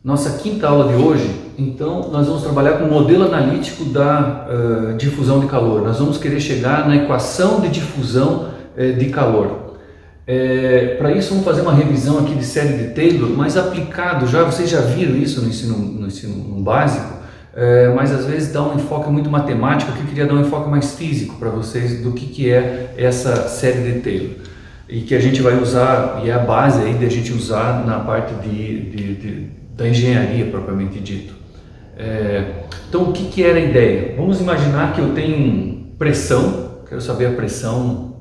Nossa quinta aula de hoje, então, nós vamos trabalhar com o modelo analítico da difusão de calor. Nós vamos querer chegar na equação de difusão de calor. Para isso, vamos fazer uma revisão aqui de série de Taylor, mas aplicado já, vocês já viram isso no ensino básico, mas às vezes dá um enfoque muito matemático, que eu queria dar um enfoque mais físico para vocês do que é essa série de Taylor. E que a gente vai usar, e é a base aí de a gente usar na parte da engenharia propriamente dito. Então, o que era a ideia? Vamos imaginar que eu tenho pressão, quero saber a pressão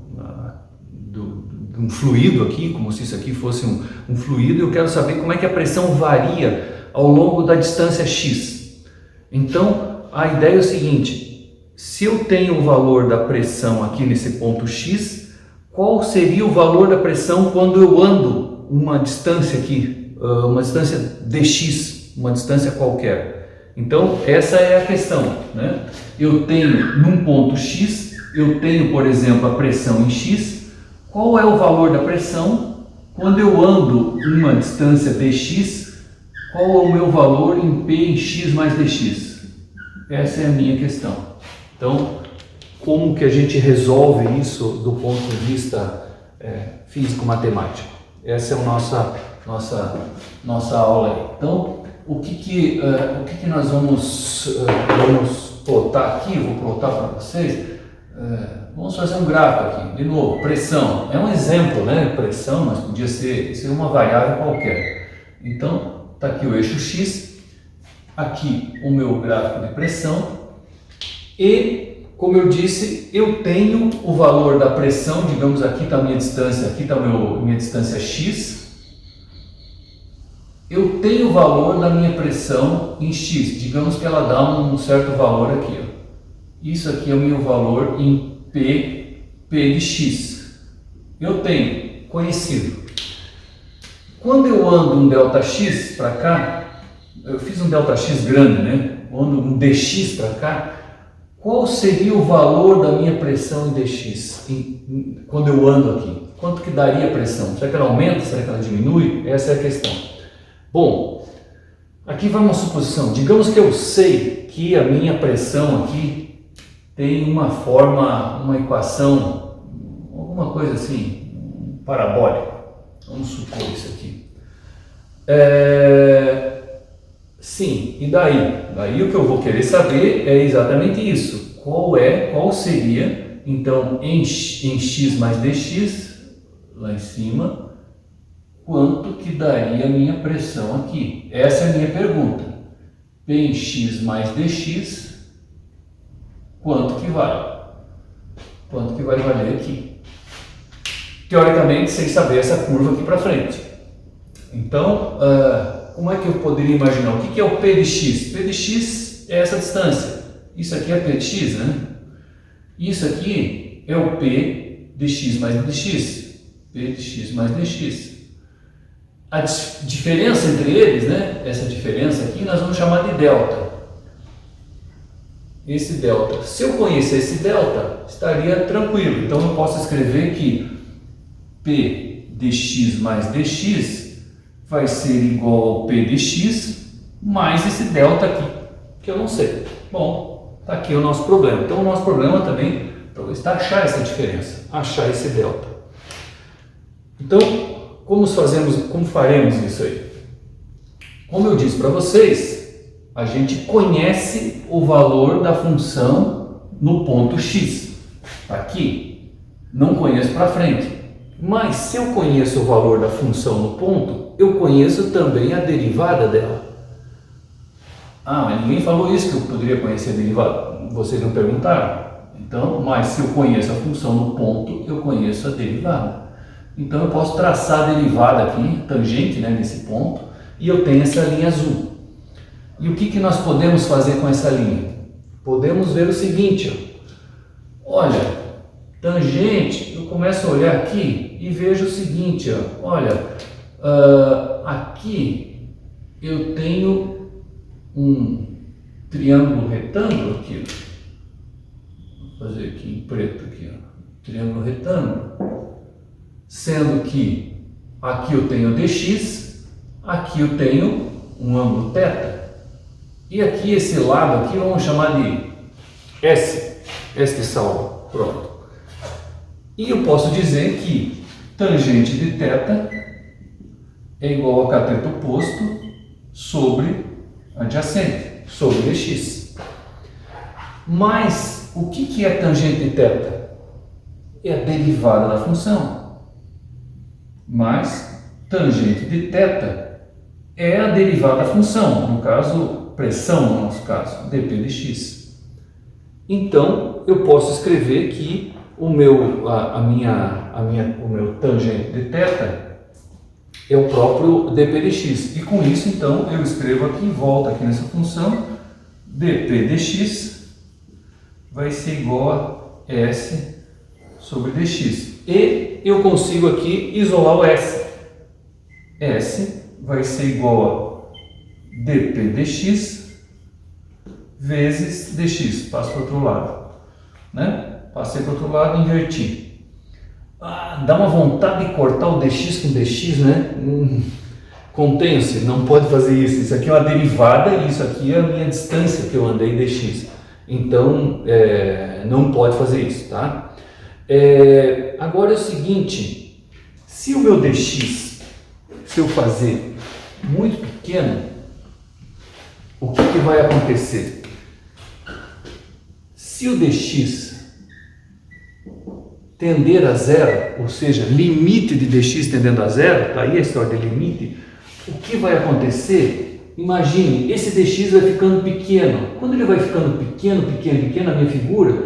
de um fluido aqui, como se isso aqui fosse um fluido, e eu quero saber como é que a pressão varia ao longo da distância x. Então, a ideia é o seguinte: se eu tenho o valor da pressão aqui nesse ponto x, qual seria o valor da pressão quando eu ando uma distância aqui, uma distância dx, uma distância qualquer? Então, essa é a questão, né? Eu tenho num ponto x, eu tenho, por exemplo, a pressão em x. Qual é o valor da pressão quando eu ando uma distância dx? Qual é o meu valor em P em x mais dx? Essa é a minha questão. Então, como que a gente resolve isso do ponto de vista físico-matemático? Essa é a nossa aula aí. Então, o que nós vamos plotar aqui? Eu vou plotar para vocês. Vamos fazer um gráfico aqui. De novo, pressão. É um exemplo, né? Pressão, mas podia ser uma variável qualquer. Então, está aqui o eixo x, aqui o meu gráfico de pressão e, como eu disse, eu tenho o valor da pressão, digamos, aqui está a minha distância, aqui está a minha distância x. Eu tenho o valor da minha pressão em x, digamos que ela dá um certo valor aqui. Ó. Isso aqui é o meu valor em P de x. Eu tenho conhecido. Quando eu ando um ΔX para cá, eu fiz um ΔX grande, né? Eu ando um dx para cá. Qual seria o valor da minha pressão em dx quando eu ando aqui? Quanto que daria a pressão? Será que ela aumenta? Será que ela diminui? Essa é a questão. Bom, aqui vai uma suposição. Digamos que eu sei que a minha pressão aqui tem uma forma, uma equação, alguma coisa assim, parabólica. Vamos supor isso aqui. Sim, e daí? Daí o que eu vou querer saber é exatamente isso. Qual seria, então, em x mais dx, lá em cima, quanto que daria a minha pressão aqui? Essa é a minha pergunta. P em x mais dx, quanto que vale? Quanto que vai valer aqui? Teoricamente, sem saber essa curva aqui para frente. Então, como é que eu poderia imaginar? O que é o P de x? P de x é essa distância. Isso aqui é P de x, né? Isso aqui é o P de x mais dx. P de x mais dx. A diferença entre eles, né? Essa diferença aqui, nós vamos chamar de delta. Esse delta. Se eu conhecer esse delta, estaria tranquilo. Então, eu posso escrever que P de x mais dx vai ser igual ao P de x mais esse delta aqui, que eu não sei. Bom, está aqui o nosso problema. Então, o nosso problema também está achar essa diferença, achar esse delta. Então, como faremos isso aí? Como eu disse para vocês, a gente conhece o valor da função no ponto x. Aqui, não conheço para frente. Mas se eu conheço o valor da função no ponto, eu conheço também a derivada dela. Mas ninguém falou isso, que eu poderia conhecer a derivada. Vocês não perguntaram? Então, mas se eu conheço a função no ponto, eu conheço a derivada. Então, eu posso traçar a derivada aqui, tangente, né, nesse ponto, e eu tenho essa linha azul. E o que nós podemos fazer com essa linha? Podemos ver o seguinte, ó. Olha, tangente, eu começo a olhar aqui e vejo o seguinte, ó. Olha, aqui eu tenho um triângulo retângulo aqui, vou fazer aqui em preto aqui, ó. Triângulo retângulo, sendo que aqui eu tenho dx, aqui eu tenho um ângulo θ, e aqui esse lado aqui vamos chamar de S, este saldo, pronto. E eu posso dizer que tangente de θ é igual a cateto oposto sobre adjacente, sobre dx. Mas o que é tangente de θ? É a derivada da função. Mas tangente de θ é a derivada da função, no caso, pressão no nosso caso, dp dx. Então, eu posso escrever que o meu tangente de θ é o próprio dp dx. E com isso, então, eu escrevo aqui, volto aqui nessa função, dp dx vai ser igual a S sobre dx. E eu consigo aqui isolar o S. S vai ser igual a dp dx vezes dx. Passo para o outro lado, né? Passei para o outro lado e inverti. Dá uma vontade de cortar o dx com dx, né? Contenha-se, não pode fazer isso. Isso aqui é uma derivada e isso aqui é a minha distância que eu andei dx. Então, não pode fazer isso, tá? Agora é o seguinte, se o meu dx, se eu fazer muito pequeno, o que vai acontecer? Se o dx tender a zero, ou seja, limite de dx tendendo a zero, tá aí a história de limite, o que vai acontecer? Imagine, esse dx vai ficando pequeno. Quando ele vai ficando pequeno, a minha figura,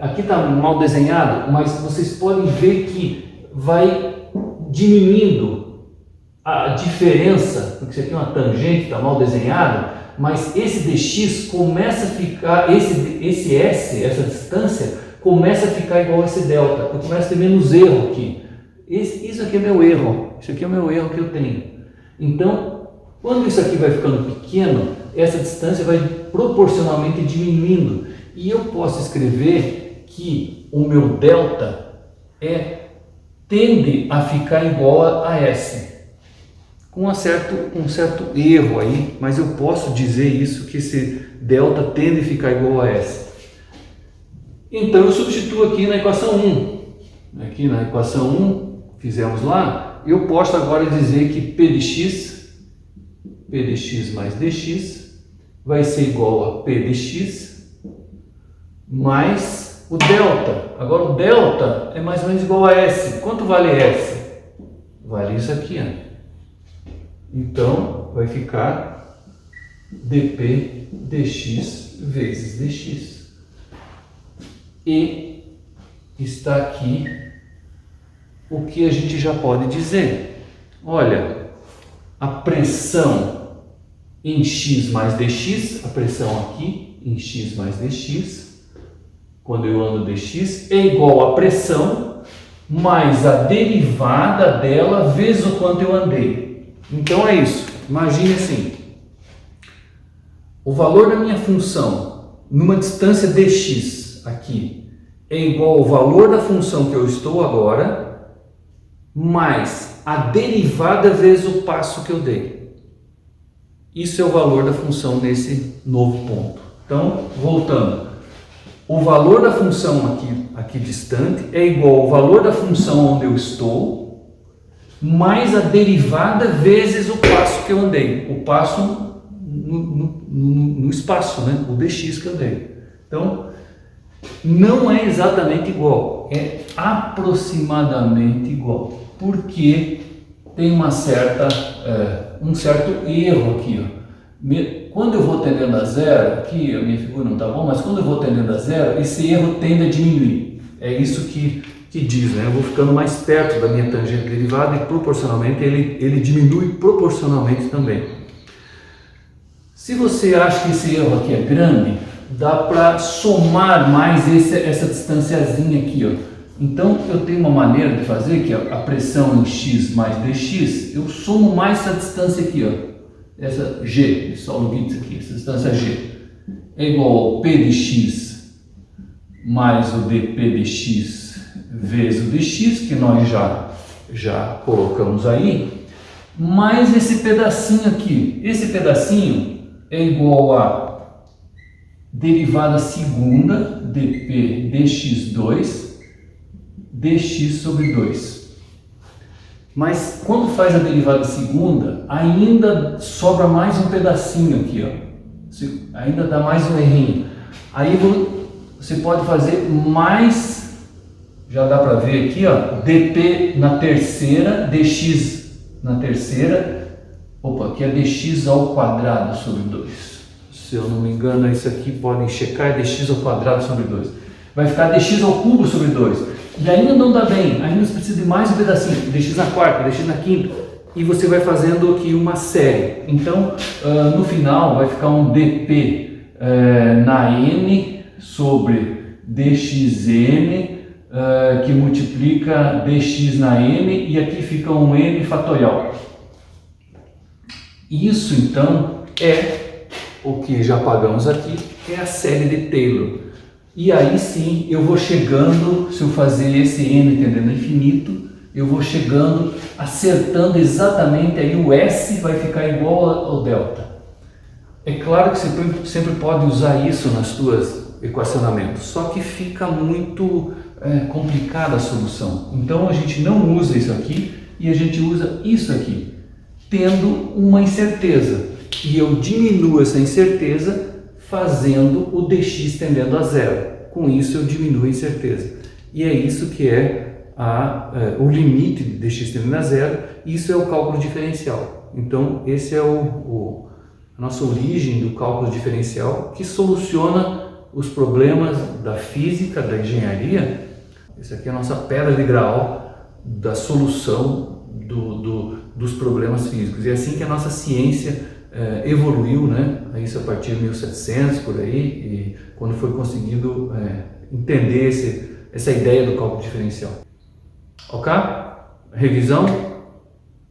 aqui está mal desenhado, mas vocês podem ver que vai diminuindo a diferença, porque isso aqui é uma tangente, está mal desenhado, mas esse dx começa a ficar, esse s, essa distância, começa a ficar igual a esse delta, eu começo a ter menos erro aqui. Isso aqui é meu erro, isso aqui é o meu erro que eu tenho. Então, quando isso aqui vai ficando pequeno, essa distância vai proporcionalmente diminuindo. E eu posso escrever que o meu delta tende a ficar igual a S. Com um certo erro aí, mas eu posso dizer isso, que esse delta tende a ficar igual a S. Então eu substituo aqui na equação 1. Aqui na equação 1, fizemos lá, eu posso agora dizer que P dx mais dx vai ser igual a P dx mais o delta. Agora o delta é mais ou menos igual a S. Quanto vale S? Vale isso aqui, ó. Então vai ficar dp dx vezes dx. E está aqui o que a gente já pode dizer. Olha, a pressão em x mais dx, a pressão aqui em x mais dx, quando eu ando dx, é igual a pressão mais a derivada dela vezes o quanto eu andei. Então é isso. Imagine assim, o valor da minha função numa distância dx aqui é igual ao valor da função que eu estou agora, mais a derivada vezes o passo que eu dei. Isso é o valor da função nesse novo ponto. Então, voltando, o valor da função aqui distante é igual ao valor da função onde eu estou, mais a derivada vezes o passo que eu andei. O passo no espaço, né? O dx que eu dei. Então, não é exatamente igual, é aproximadamente igual, porque tem um certo erro aqui, ó. Quando eu vou tendendo a zero, aqui a minha figura não está bom, mas quando eu vou tendendo a zero, esse erro tende a diminuir. É isso que diz, né? Eu vou ficando mais perto da minha tangente derivada e proporcionalmente ele diminui proporcionalmente também. Se você acha que esse erro aqui é grande, dá para somar mais essa distanciazinha aqui, ó. Então eu tenho uma maneira de fazer que a pressão em x mais dx, eu somo mais essa distância aqui, ó. Essa g, só no bits aqui, essa distância g é igual ao p dx mais o dp dx vezes o dx, que nós já colocamos aí. mais esse pedacinho aqui. Esse pedacinho é igual a derivada segunda dp dx2 dx sobre 2. Mas quando faz a derivada segunda, ainda sobra mais um pedacinho aqui, ó. Ainda dá mais um errinho. Aí você pode fazer mais, já dá para ver aqui, ó, dp na terceira, dx na terceira, opa, aqui é dx ao quadrado sobre 2. Se eu não me engano, isso aqui podem checar, é dx ao quadrado sobre 2. Vai ficar dx ao cubo sobre 2. E ainda não dá bem, ainda você precisa de mais um pedacinho, dx na quarta, dx na quinta, e você vai fazendo aqui uma série. Então, no final vai ficar um dp na n sobre dxn, que multiplica dx na n, e aqui fica um n fatorial. Isso então é o que já pagamos aqui, é a série de Taylor. E aí sim eu vou chegando, se eu fazer esse n tendendo a infinito, eu vou chegando, acertando exatamente, aí o S vai ficar igual ao delta. É claro que você sempre pode usar isso nas suas equacionamentos, só que fica muito complicada a solução. Então a gente não usa isso aqui e a gente usa isso aqui, tendo uma incerteza. E eu diminuo essa incerteza fazendo o dx tendendo a zero. Com isso eu diminuo a incerteza. E é isso que é o limite de dx tendendo a zero. Isso é o cálculo diferencial. Então esse é a nossa origem do cálculo diferencial, que soluciona os problemas da física, da engenharia. Essa aqui é a nossa pedra de grau da solução dos problemas físicos. E é assim que a nossa ciência evoluiu, né? Isso a partir de 1700 por aí, e quando foi conseguido entender essa ideia do cálculo diferencial. Ok? Revisão?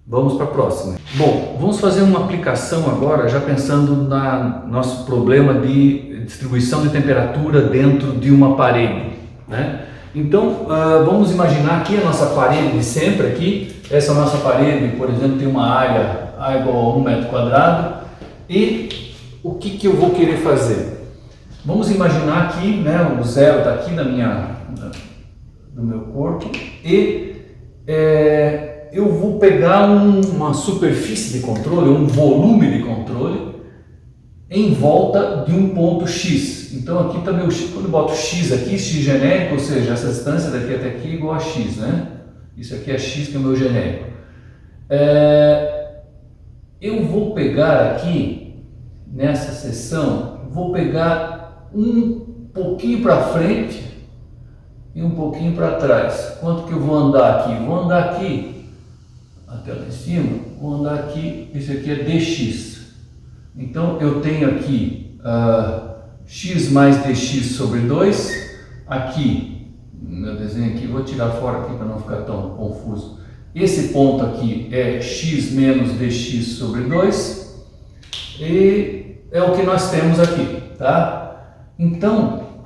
Vamos para a próxima. Bom, vamos fazer uma aplicação agora, já pensando no nosso problema de distribuição de temperatura dentro de uma parede, né? Então, vamos imaginar aqui a nossa parede de sempre aqui. Essa nossa parede, por exemplo, tem uma área A igual a 1 metro quadrado. E o que eu vou querer fazer? Vamos imaginar aqui, né, o zero está aqui no meu corpo, e eu vou pegar uma superfície de controle, um volume de controle, em volta de um ponto X. Então aqui está meu X, quando eu boto X aqui, X genérico, ou seja, essa distância daqui até aqui é igual a X, né? Isso aqui é X, que é o meu genérico. Eu vou pegar aqui, nessa seção, vou pegar um pouquinho para frente e um pouquinho para trás. Quanto que eu vou andar aqui? Vou andar aqui, até lá em cima, vou andar aqui, esse aqui é dx. Então eu tenho aqui x mais dx sobre 2, aqui, meu desenho aqui, vou tirar fora aqui para não ficar tão confuso. Esse ponto aqui é x menos dx sobre 2, e é o que nós temos aqui, tá? Então,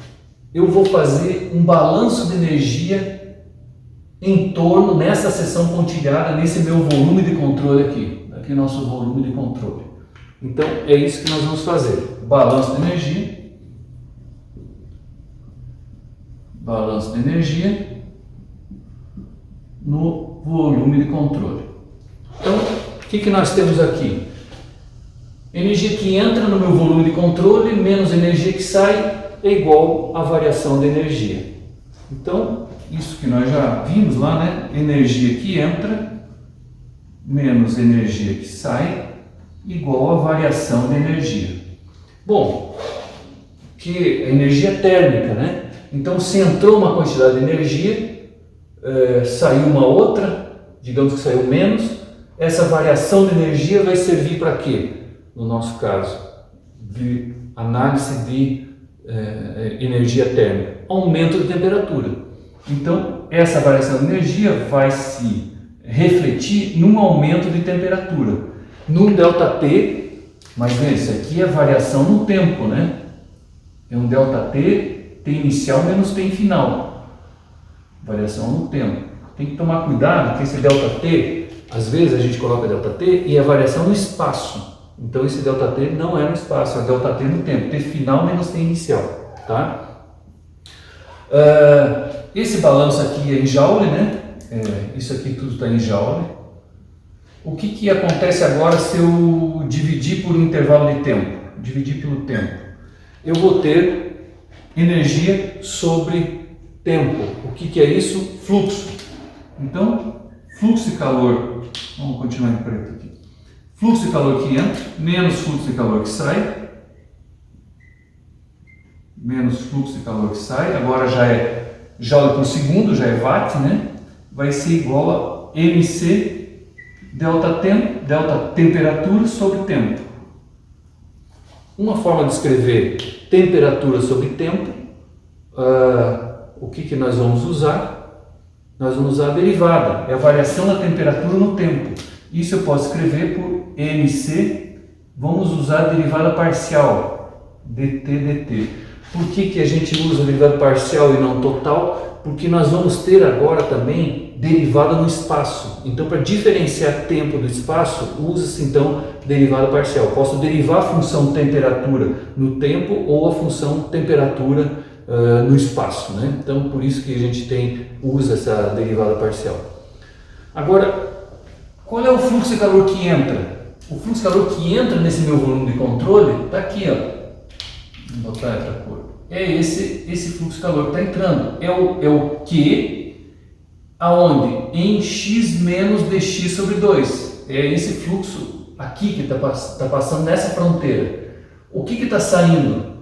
eu vou fazer um balanço de energia em torno, nessa seção pontilhada, nesse meu volume de controle aqui. Aqui é o nosso volume de controle. Então, é isso que nós vamos fazer. Balanço de energia no volume de controle. Então, o que nós temos aqui? Energia que entra no meu volume de controle menos energia que sai é igual à variação de energia. Então, isso que nós já vimos lá, né? Energia que entra menos energia que sai igual à variação de energia. Bom, que é energia térmica, né? Então, se entrou uma quantidade de energia, saiu uma outra, digamos que saiu menos, essa variação de energia vai servir para quê? No nosso caso, de análise de energia térmica, aumento de temperatura. Então, essa variação de energia vai se refletir num aumento de temperatura, num ΔT, mas veja, isso aqui é variação no tempo, né? É um ΔT, T inicial menos T final, variação no tempo. Tem que tomar cuidado que esse ΔT Às vezes a gente coloca ΔT e a variação no espaço. Então esse ΔT não é no espaço, é ΔT no tempo. T final menos T inicial. Tá? Esse balanço aqui é em Joule, né? Isso aqui tudo está em Joule. O que acontece agora se eu dividir por um intervalo de tempo? Dividir pelo tempo. Eu vou ter energia sobre tempo. O que é isso? Fluxo. Então, fluxo de calor, vamos continuar em preto aqui. Fluxo de calor que entra, menos fluxo de calor que sai. Menos fluxo de calor que sai. Agora já é joule por segundo, já é watt, né? Vai ser igual a MC delta temperatura sobre tempo. Uma forma de escrever temperatura sobre tempo, o que nós vamos usar? Nós vamos usar a derivada, é a variação da temperatura no tempo. Isso eu posso escrever por MC, vamos usar a derivada parcial, dt. Por que a gente usa a derivada parcial e não total? Porque nós vamos ter agora também derivada no espaço. Então, para diferenciar tempo do espaço, usa-se então derivada parcial. Posso derivar a função temperatura no tempo ou a função temperatura no espaço, né? Então, por isso que a gente usa essa derivada parcial. Agora, qual é o fluxo de calor que entra? O fluxo de calor que entra nesse meu volume de controle está aqui, ó. Vou botar outra cor. É esse fluxo de calor que está entrando. É o Q, aonde? Em x menos dx sobre 2. É esse fluxo aqui que está passando nessa fronteira. O que está saindo?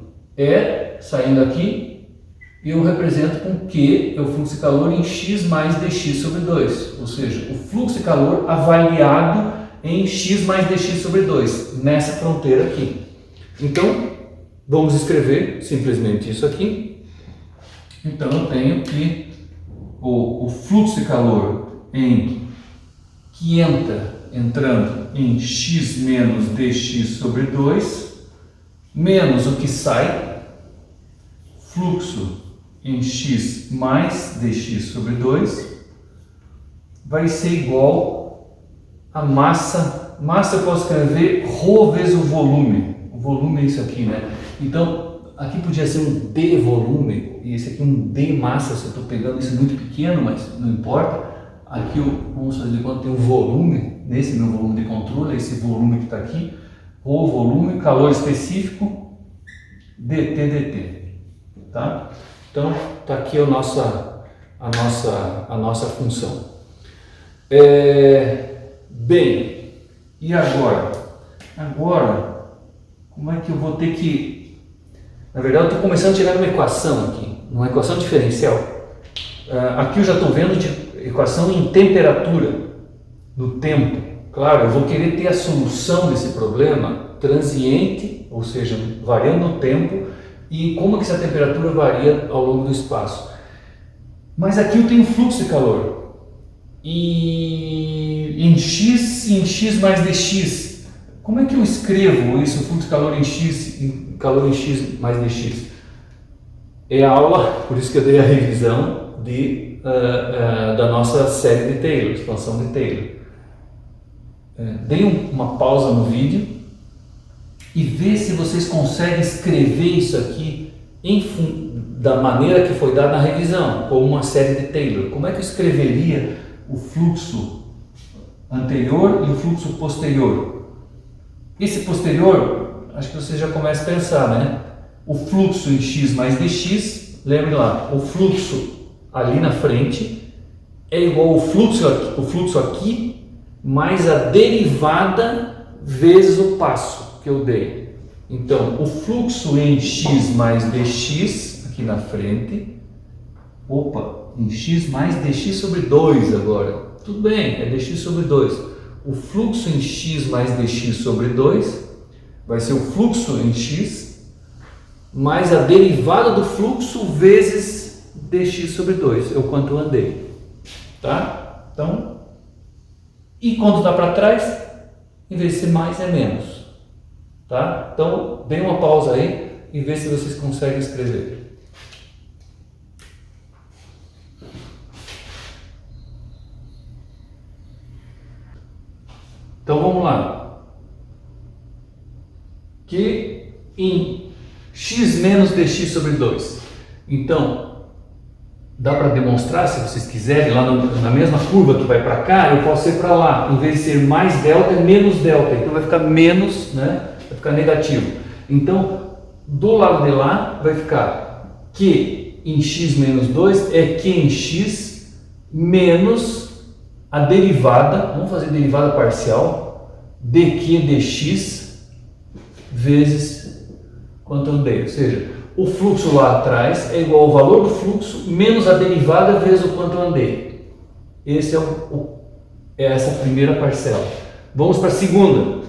Saindo aqui, eu represento com Q, é o fluxo de calor em x mais dx sobre 2. Ou seja, o fluxo de calor avaliado em x mais dx sobre 2, nessa fronteira aqui. Então, vamos escrever simplesmente isso aqui. Então, eu tenho que o fluxo de calor que entrando em x menos dx sobre 2, menos o que sai, fluxo em x mais dx sobre 2, vai ser igual a massa. Massa eu posso escrever ρ vezes o volume. O volume é isso aqui, né? Então, aqui podia ser um D volume, e esse aqui um D massa, se eu estou pegando isso muito pequeno, mas não importa. Aqui, vamos fazer de conta, tem um volume, nesse meu volume de controle, esse volume que está aqui, o volume, calor específico, dt. Tá? Então, está aqui a nossa função. Bem, e agora? Agora, como é que eu vou ter que... Na verdade, eu estou começando a tirar uma equação aqui, uma equação diferencial. Aqui eu já estou vendo de equação em temperatura, no tempo. Claro, eu vou querer ter a solução desse problema transiente, ou seja, variando no tempo, e como que essa temperatura varia ao longo do espaço. Mas aqui eu tenho fluxo de calor, e em x mais dx. Como é que eu escrevo isso, fluxo de calor em x mais dx? É a aula, por isso que eu dei a revisão da nossa série de Taylor, expansão de Taylor. Deem uma pausa no vídeo e vê se vocês conseguem escrever isso aqui da maneira que foi dada na revisão, como uma série de Taylor. Como é que eu escreveria o fluxo anterior e o fluxo posterior? Esse posterior, acho que você já começa a pensar, né? O fluxo em x mais dx, lembre lá, o fluxo ali na frente é igual ao fluxo aqui mais a derivada vezes o passo que eu dei. Então, o fluxo em x mais dx aqui na frente, em x mais dx sobre 2 agora, tudo bem, é dx sobre 2. O fluxo em x mais dx sobre 2 vai ser o fluxo em x mais a derivada do fluxo vezes dx sobre 2, é o quanto eu andei. Tá? Então, e quando dá para trás, em vez de ser mais, é menos. Tá? Então, dê uma pausa aí e vê se vocês conseguem escrever. em x menos dx sobre 2. Então, dá para demonstrar, se vocês quiserem, lá na mesma curva que vai para cá, eu posso ir para lá. Em vez de ser mais delta, é menos delta. Então vai ficar menos, né? Vai ficar negativo. Então, do lado de lá, vai ficar q em x menos 2 é q em x menos a derivada, vamos fazer derivada parcial, dq dx vezes quanto eu andei. Ou seja, o fluxo lá atrás é igual ao valor do fluxo menos a derivada vezes o quanto eu andei. Esse é essa primeira parcela. Vamos para a segunda.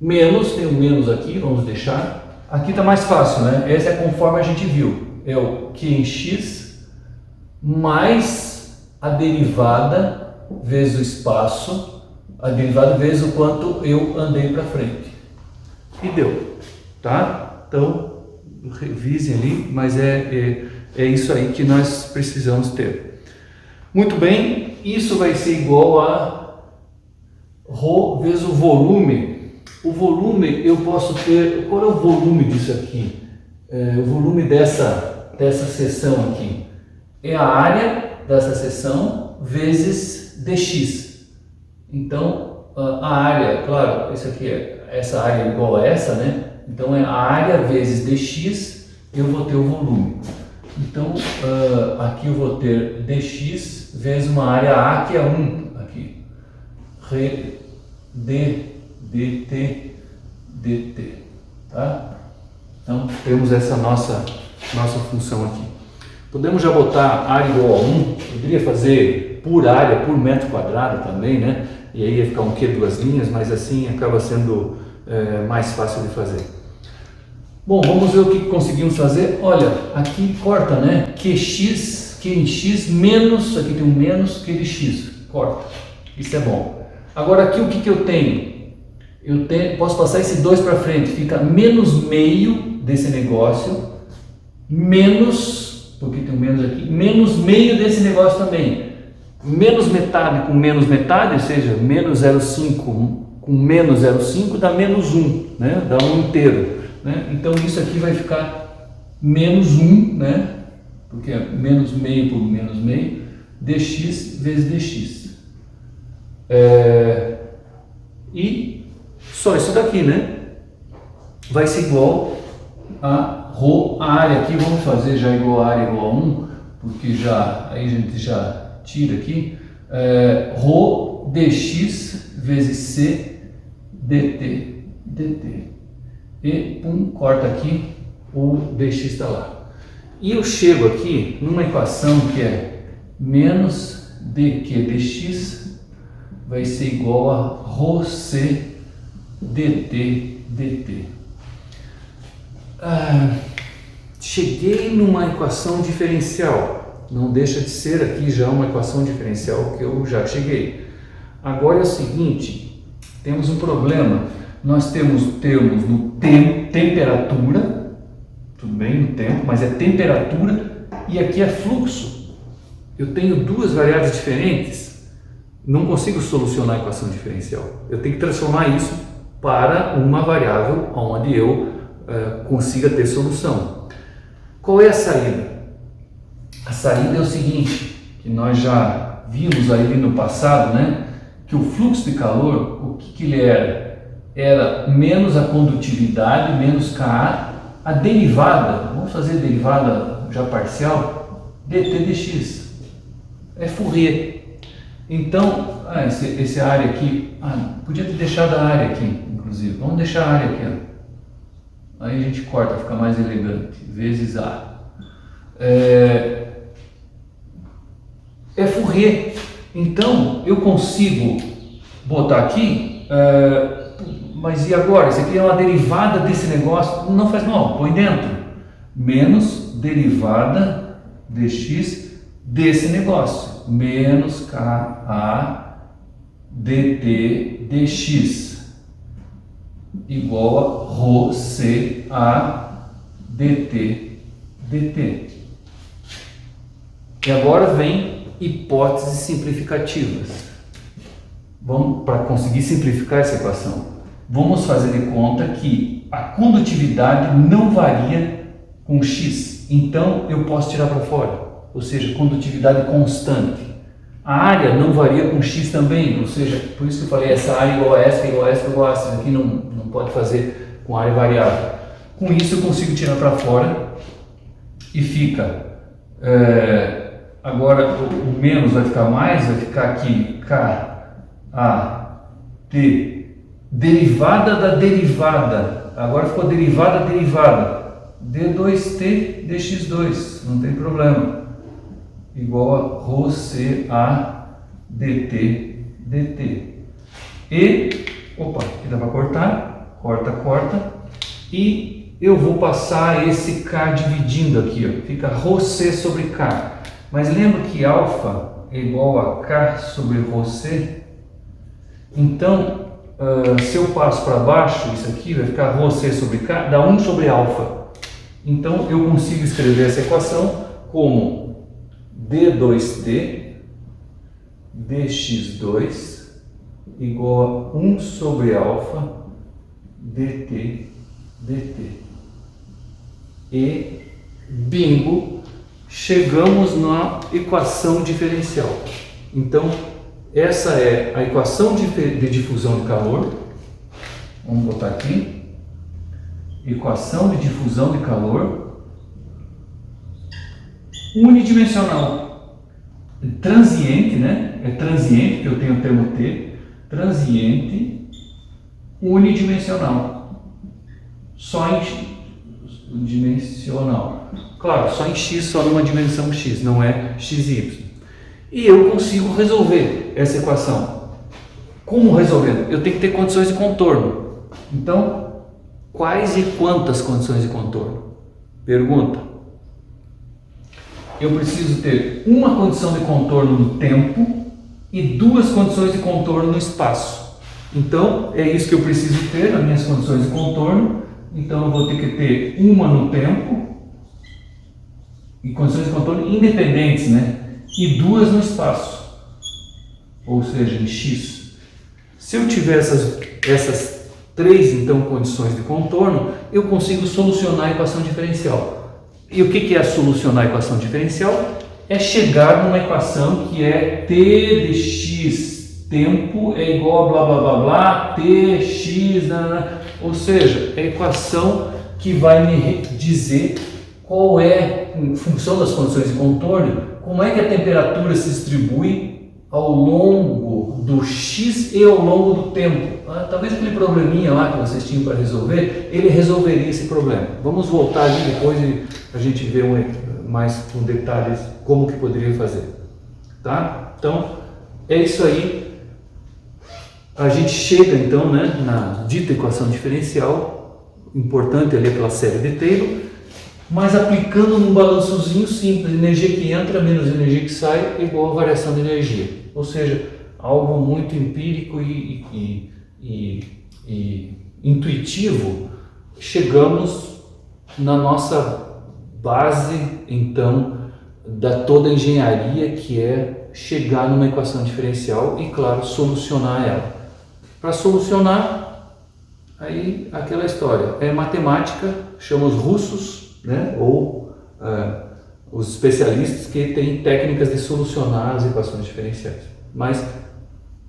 Menos, tem um menos aqui, vamos deixar. Aqui está mais fácil, né? Essa é conforme a gente viu. É o q em x mais a derivada vezes o espaço, a derivada vezes o quanto eu andei para frente. E deu, tá? Então, revisem ali, mas é isso aí que nós precisamos ter. Muito bem, isso vai ser igual a ρ vezes o volume. O volume eu posso ter, qual é o volume disso aqui? O volume dessa seção aqui é a área dessa seção vezes dx. Então, a área, claro, essa área é igual a essa, né? Então, é a área vezes dx, eu vou ter o volume. Então, aqui eu vou ter dx vezes uma área A, que é 1, aqui. dt, tá? Então, temos essa nossa função aqui. Podemos já botar área igual a 1, poderia fazer por área, por metro quadrado também, né? E aí ia ficar um Q, duas linhas, mas assim acaba sendo mais fácil de fazer. Bom, vamos ver o que conseguimos fazer. Olha, aqui corta, né? Qx, Q em x menos, aqui tem um menos, Q de x, corta. Isso é bom. Agora aqui o que eu tenho? Posso passar esse 2 para frente, fica menos meio desse negócio, menos, porque tem um menos aqui, menos meio desse negócio também. Menos metade com menos metade, ou seja, menos 0,5 com menos 0,5 dá menos 1, né? Dá 1 inteiro, né? Então isso aqui vai ficar menos 1, né? Porque é menos meio por menos meio, dx vezes dx. E só isso daqui, né? Vai ser igual a ρ, a área aqui, vamos fazer já igual a área igual a 1, porque aí a gente já tira aqui, ρ dx vezes c dt. E corta aqui, o dx está lá. E eu chego aqui numa equação que é menos dq dx vai ser igual a ρc dt. Cheguei numa equação diferencial. Não deixa de ser aqui já uma equação diferencial que eu já cheguei. Agora é o seguinte, temos um problema. Nós temos termos no tempo, temperatura, tudo bem, no tempo, mas é temperatura e aqui é fluxo. Eu tenho duas variáveis diferentes, não consigo solucionar a equação diferencial. Eu tenho que transformar isso para uma variável onde eu consiga ter solução. Qual é a saída? A saída é o seguinte, que nós já vimos aí no passado, né? Que o fluxo de calor, o que ele era? Era menos a condutividade, menos Ka, a derivada, vamos fazer a derivada já parcial, dt dx, é Fourier. Então, esse área aqui, podia ter deixado a área aqui, inclusive, vamos deixar a área aqui, ó. Aí a gente corta, fica mais elegante, vezes A. É Fourier. Então, eu consigo botar aqui, mas e agora? Isso aqui é uma derivada desse negócio? Não faz mal, põe dentro. Menos derivada dx desse negócio. Menos Ka dt dx igual a ρ c a dt. E agora vem hipóteses simplificativas. Vamos, para conseguir simplificar essa equação, vamos fazer de conta que que a condutividade não varia com x, então eu posso tirar para fora, ou seja, condutividade constante. A área não varia com x também, ou seja, por isso que eu falei, essa área é igual a essa, igual a essa, igual a essa, isso aqui não pode fazer com área variável. Com isso eu consigo tirar para fora e fica, agora o menos vai ficar mais, vai ficar aqui K, A, T, derivada da derivada, agora ficou derivada da derivada, D2T, dx2, não tem problema, igual a ρ C A dt dt. E, opa, aqui dá para cortar, corta, e eu vou passar esse K dividindo aqui, ó, fica ρ C sobre K. Mas lembra que alfa é igual a K sobre ρ C? Então, se eu passo para baixo, isso aqui vai ficar ρ C sobre K, dá 1 sobre alfa. Então, eu consigo escrever essa equação como d2t dx2 igual a 1 sobre alfa dt dt. E bingo, chegamos na equação diferencial. Então, essa é a equação de difusão de calor. Vamos botar aqui. Equação de difusão de calor unidimensional. Transiente, né? É transiente, que eu tenho o termo T. Transiente unidimensional. Só em dimensional. Claro, só em x, só numa dimensão x, não é x e y. E eu consigo resolver essa equação. Como resolvendo? Eu tenho que ter condições de contorno. Então, quais e quantas condições de contorno? Pergunta. Eu preciso ter uma condição de contorno no tempo e duas condições de contorno no espaço. Então, é isso que eu preciso ter nas minhas condições de contorno. Então, eu vou ter que ter uma no tempo e condições de contorno independentes, né? E duas no espaço, ou seja, em x. Se eu tiver essas três, então, condições de contorno, eu consigo solucionar a equação diferencial. E o que é solucionar a equação diferencial? É chegar numa equação que é t de x tempo é igual a blá blá blá blá, t, x, ou seja, é a equação que vai me dizer qual é, em função das condições de contorno, como é que a temperatura se distribui ao longo do x e ao longo do tempo. Talvez aquele probleminha lá que vocês tinham para resolver, ele resolveria esse problema. Vamos voltar ali depois e a gente vê mais com detalhes como que poderia fazer. Tá? Então, é isso aí. A gente chega então, né, na dita equação diferencial, importante ali pela série de Taylor, mas aplicando num balançozinho simples, energia que entra menos energia que sai é igual a variação de energia. Ou seja, algo muito empírico e intuitivo. Chegamos na nossa base, então, da toda a engenharia, que é chegar numa equação diferencial e, claro, solucionar ela. Para solucionar, aí aquela história, é matemática, chama os russos, né? Ou os especialistas que têm técnicas de solucionar as equações diferenciais. Mas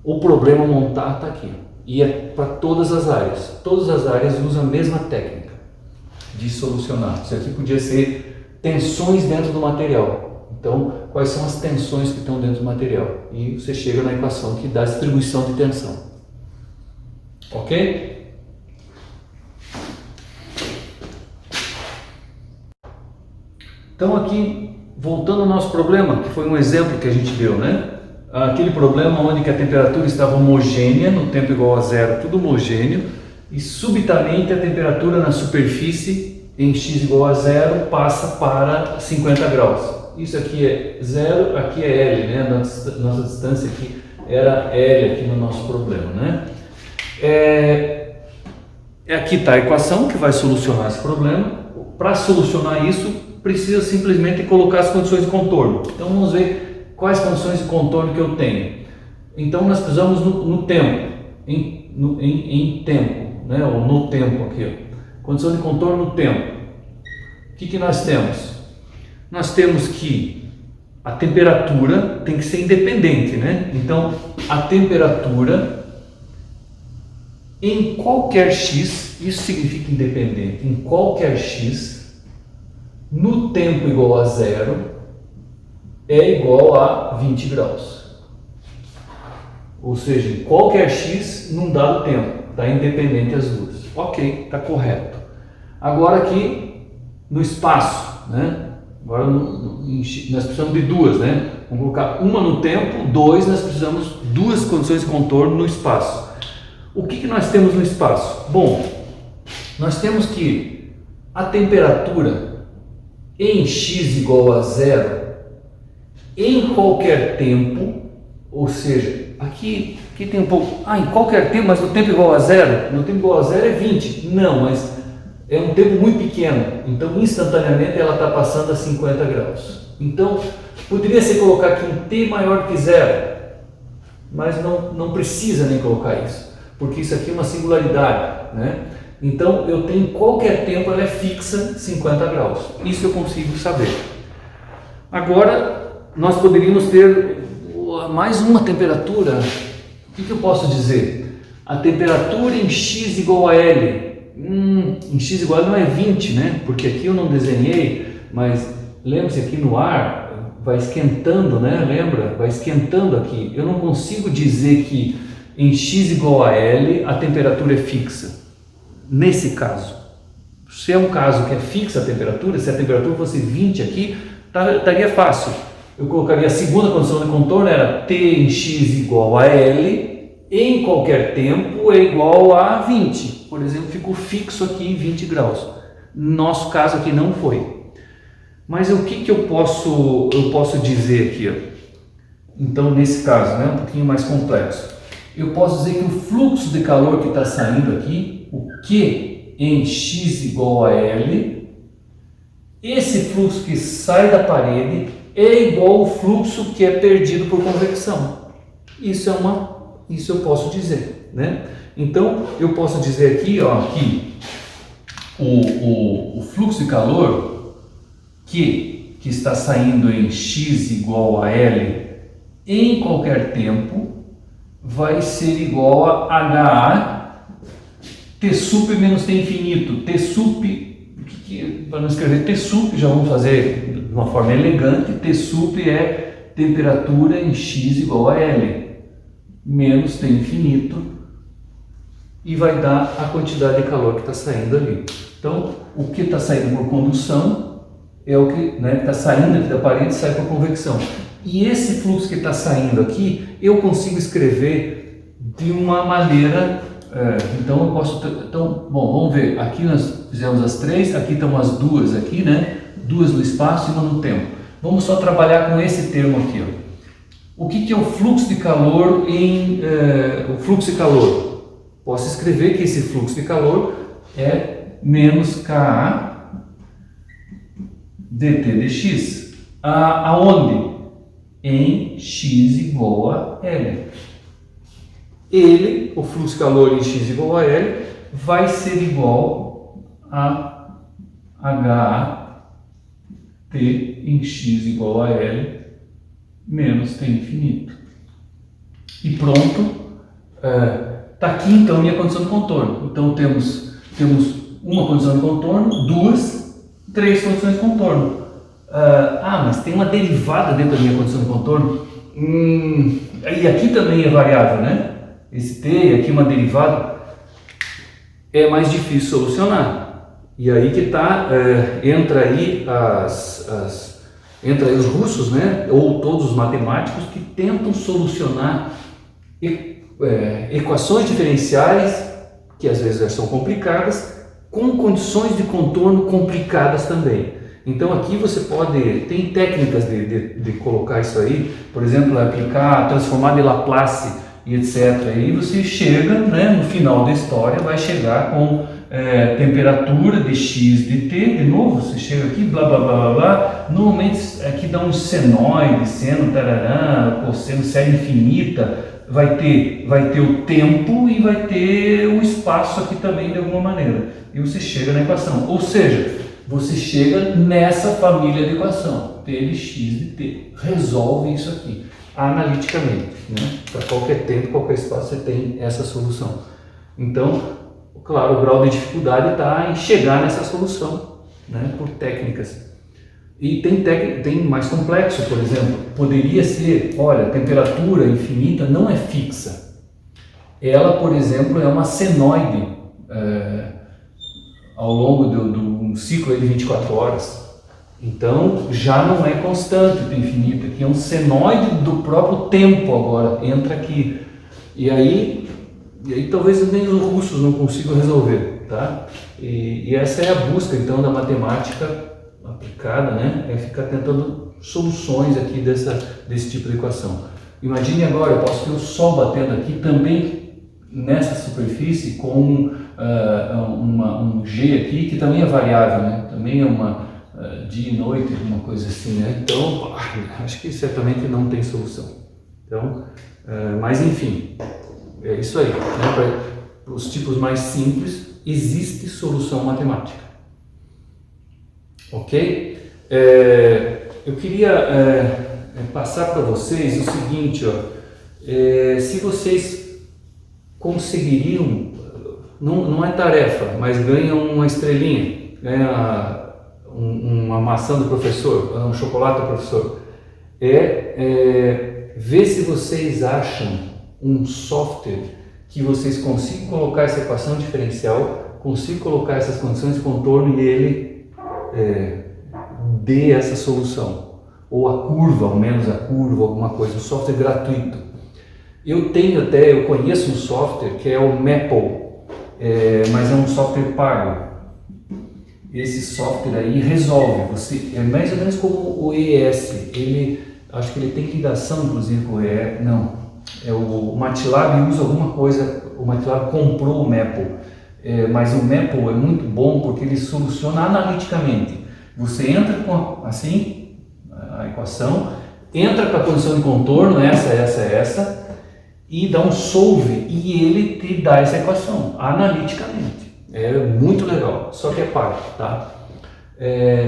o problema montar está aqui. E é para todas as áreas. Todas as áreas usam a mesma técnica de solucionar. Isso aqui podia ser tensões dentro do material. Então, quais são as tensões que estão dentro do material? E você chega na equação que dá a distribuição de tensão. Ok? Então aqui, voltando ao nosso problema, que foi um exemplo que a gente deu, né? Aquele problema onde que a temperatura estava homogênea, no tempo igual a zero, tudo homogêneo, e subitamente a temperatura na superfície, em x igual a zero, passa para 50 graus. Isso aqui é zero, aqui é L, né? Nossa distância aqui era L aqui no nosso problema, né? Aqui está a equação que vai solucionar esse problema. Para solucionar isso, precisa simplesmente colocar as condições de contorno. Então vamos ver quais condições de contorno que eu tenho. Então nós precisamos no tempo, em tempo, né? Ou no tempo aqui, ó. Condição de contorno, tempo. O que nós temos? Nós temos que a temperatura tem que ser independente, né? Então, a temperatura em qualquer x, isso significa independente, em qualquer x, no tempo igual a zero, é igual a 20 graus. Ou seja, em qualquer x num dado tempo, está independente as duas. Ok, está correto. Agora aqui no espaço, né? Agora nós precisamos de duas, né? Vamos colocar uma no tempo, dois, nós precisamos duas condições de contorno no espaço. O que nós temos no espaço? Bom, nós temos que a temperatura em x igual a zero em qualquer tempo, ou seja, aqui tem um pouco, em qualquer tempo, mas no tempo igual a zero, no tempo igual a zero é 20, não, mas é um tempo muito pequeno, então instantaneamente ela está passando a 50 graus. Então, poderia ser colocar aqui um t maior que zero, mas não precisa nem colocar isso, porque isso aqui é uma singularidade, né? Então, eu tenho qualquer tempo, ela é fixa 50 graus, isso eu consigo saber. Agora, nós poderíamos ter mais uma temperatura. O que eu posso dizer? A temperatura em x igual a L. Em x igual a L não é 20, né? Porque aqui eu não desenhei, mas lembre-se, aqui no ar vai esquentando, né? Lembra? Vai esquentando aqui. Eu não consigo dizer que em x igual a L a temperatura é fixa. Nesse caso. Se é um caso que é fixa a temperatura, se a temperatura fosse 20 aqui, estaria fácil. Eu colocaria a segunda condição de contorno, era t em x igual a L, em qualquer tempo é igual a 20. Por exemplo, ficou fixo aqui em 20 graus. No nosso caso aqui não foi. Mas o que eu posso dizer aqui? Ó? Então, nesse caso, né, um pouquinho mais complexo. Eu posso dizer que o fluxo de calor que está saindo aqui, o Q em x igual a L, esse fluxo que sai da parede é igual ao fluxo que é perdido por convecção. Isso eu posso dizer, né? Então, eu posso dizer aqui, ó, que o fluxo de calor que está saindo em x igual a L em qualquer tempo vai ser igual a HA T sup menos T infinito. T sup, para não escrever T sup, já vamos fazer de uma forma elegante. T sup é temperatura em x igual a L menos T infinito, e vai dar a quantidade de calor que está saindo ali. Então, o que está saindo por condução é o que está saindo aqui da parede, sai por convecção. E esse fluxo que está saindo aqui, eu consigo escrever de uma maneira. Então, eu posso. Então, bom, vamos ver. Aqui nós fizemos as três, aqui estão as duas aqui, né? Duas no espaço e uma no tempo. Vamos só trabalhar com esse termo aqui, ó. O que é o fluxo de calor o fluxo de calor? Posso escrever que esse fluxo de calor é menos Ka dt dx. Aonde? Em x igual a L. O fluxo de calor em x igual a L, vai ser igual a HT em x igual a L menos T infinito. E pronto. Está aqui então minha condição de contorno. Então temos uma condição de contorno, duas, três condições de contorno. Mas tem uma derivada dentro da minha condição de contorno. E aqui também é variável, né? Esse T e aqui uma derivada. É mais difícil solucionar. E aí que está, entra aí os russos, né? Ou todos os matemáticos que tentam solucionar equações diferenciais, que às vezes são complicadas, com condições de contorno complicadas também. Então aqui você tem técnicas de colocar isso aí, por exemplo, aplicar, transformar de Laplace e etc. Aí você chega, né, no final da história, vai chegar com temperatura de x de t, de novo, você chega aqui, blá blá blá blá blá, normalmente aqui dá um senoide, seno, tarará, sendo série infinita, vai ter o tempo e vai ter o espaço aqui também de alguma maneira. E você chega na equação. Ou seja, você chega nessa família de equação, P de x de t. Resolve isso aqui, analiticamente, né? Para qualquer tempo, qualquer espaço, você tem essa solução. Então, claro, o grau de dificuldade está em chegar nessa solução, né? Por técnicas. E tem mais complexo, por exemplo, poderia ser, olha, a temperatura infinita não é fixa. Ela, por exemplo, é uma senoide ao longo de um ciclo de 24 horas. Então, já não é constante o infinito, aqui é um senoide do próprio tempo agora, entra aqui. E aí talvez nem os russos não consigam resolver, tá? E essa é a busca, então, da matemática aplicada, né? É ficar tentando soluções aqui desse tipo de equação. Imagine agora, eu posso ter o Sol batendo aqui também nessa superfície com um G aqui, que também é variável, né? Também é uma dia e noite, uma coisa assim, né? Então, acho que certamente não tem solução. Então, mas enfim, é isso aí, né? Para os tipos mais simples, existe solução matemática. Ok? Eu queria passar para vocês o seguinte, se vocês conseguiriam, não é tarefa, mas ganham uma estrelinha, ganha uma maçã do professor, um chocolate do professor, ver se vocês acham um software que vocês consigam colocar essa equação diferencial, consigam colocar essas condições de contorno e ele dê essa solução, ou a curva, ao menos a curva, alguma coisa, um software gratuito. Eu conheço um software que é o Maple, mas é um software pago. Esse software aí resolve, é mais ou menos como o ES, acho que ele tem ligação inclusive com o ES, o MATLAB usa alguma coisa, o MATLAB comprou o Maple. Mas o Maple é muito bom porque ele soluciona analiticamente. Você entra com a equação, entra com a condição de contorno, essa, e dá um solve e ele te dá essa equação analiticamente. É muito legal, só que é pago, tá?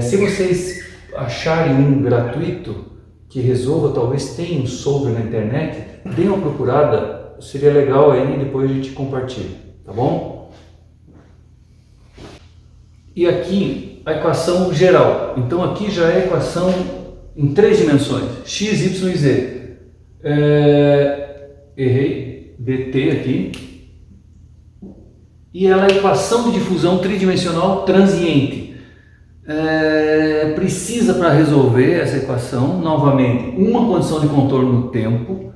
Se vocês acharem um gratuito que resolva, talvez tenha um solver na internet, dê uma procurada, seria legal aí, depois a gente compartilha, tá bom? E aqui a equação geral. Então aqui já é a equação em 3 dimensões, x, y e z. Errei, dt aqui. E ela é a equação de difusão tridimensional transiente. Precisa, para resolver essa equação, novamente, uma condição de contorno no tempo,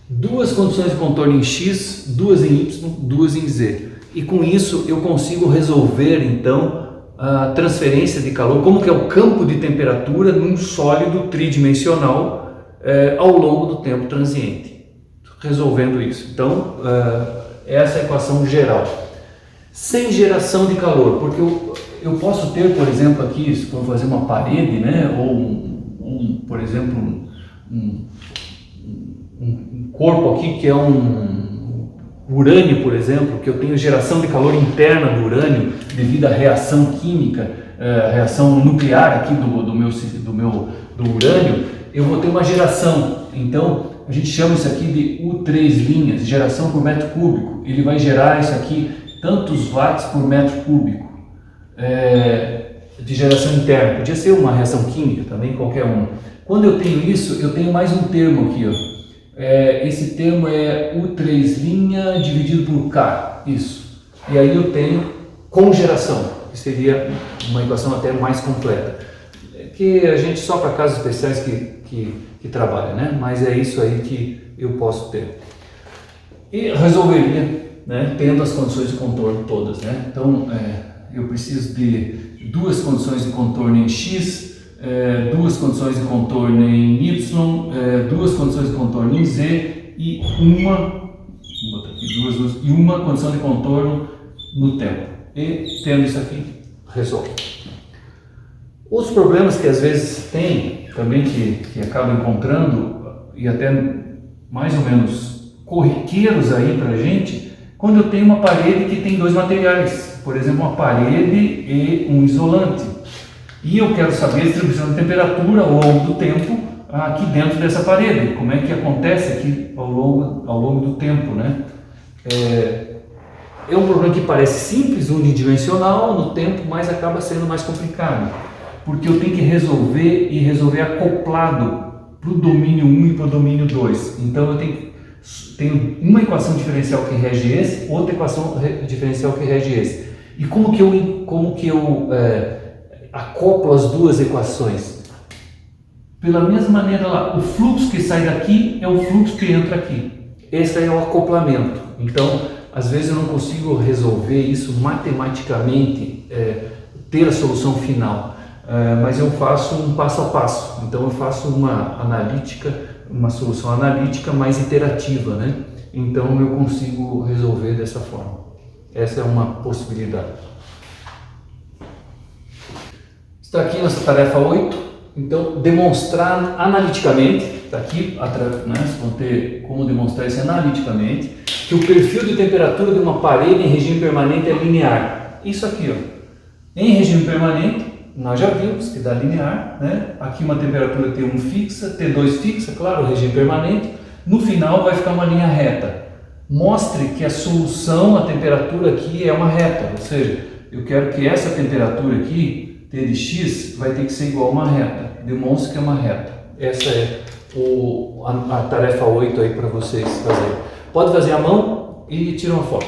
2 condições de contorno em x, 2 em y, 2 em z. E com isso eu consigo resolver então a transferência de calor, como que é o campo de temperatura num sólido tridimensional ao longo do tempo transiente, resolvendo isso. Então, essa é a equação geral. Sem geração de calor, porque eu posso ter, por exemplo, aqui, se for fazer uma parede, né, ou por exemplo, um corpo aqui que é um urânio, por exemplo, que eu tenho geração de calor interna do urânio devido à reação química, reação nuclear aqui do urânio, eu vou ter uma geração. Então, a gente chama isso aqui de U3', geração por metro cúbico. Ele vai gerar isso aqui, tantos watts por metro cúbico de geração interna. Podia ser uma reação química também, qualquer uma. Quando eu tenho isso, eu tenho mais um termo aqui, ó. Esse termo é U3' dividido por K, isso. E aí eu tenho congeração, que seria uma equação até mais completa. Que a gente só para casos especiais que trabalha, né? Mas é isso aí que eu posso ter. E resolveria, né, tendo as condições de contorno todas, né? Então, eu preciso de 2 condições de contorno em x, 2 condições de contorno em y, 2 condições de contorno em z e uma condição de contorno no tempo. E tendo isso aqui, resolve. Outros problemas que às vezes tem também que acabam encontrando e até mais ou menos corriqueiros aí para a gente quando eu tenho uma parede que tem dois materiais, por exemplo, uma parede e um isolante. E eu quero saber a distribuição de temperatura ao longo do tempo aqui dentro dessa parede, como é que acontece aqui ao longo do tempo, né? É um problema que parece simples, unidimensional no tempo, mas acaba sendo mais complicado, porque eu tenho que resolver acoplado para o domínio 1 e para o domínio 2. Então eu tenho uma equação diferencial que rege esse, outra equação diferencial que rege esse. E como que eu acoplo as duas equações? Pela mesma maneira lá, o fluxo que sai daqui é o fluxo que entra aqui. Esse é o acoplamento. Então, às vezes eu não consigo resolver isso matematicamente, ter a solução final, mas eu faço um passo a passo. Então eu faço uma solução analítica mais iterativa, né? Então eu consigo resolver dessa forma. Essa é uma possibilidade. Está aqui nossa tarefa 8. Então, demonstrar analiticamente, está aqui, né, vocês vão ter como demonstrar isso analiticamente, que o perfil de temperatura de uma parede em regime permanente é linear. Isso aqui, ó. Em regime permanente, nós já vimos que dá linear, né? Aqui uma temperatura T1 fixa, T2 fixa, claro, regime permanente. No final vai ficar uma linha reta. Mostre que a solução, a temperatura aqui é uma reta, ou seja, eu quero que essa temperatura aqui, T de x, vai ter que ser igual a uma reta. Demonstre que é uma reta. Essa é a tarefa 8 aí para vocês fazerem. Pode fazer a mão e tira uma foto.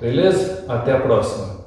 Beleza? Até a próxima.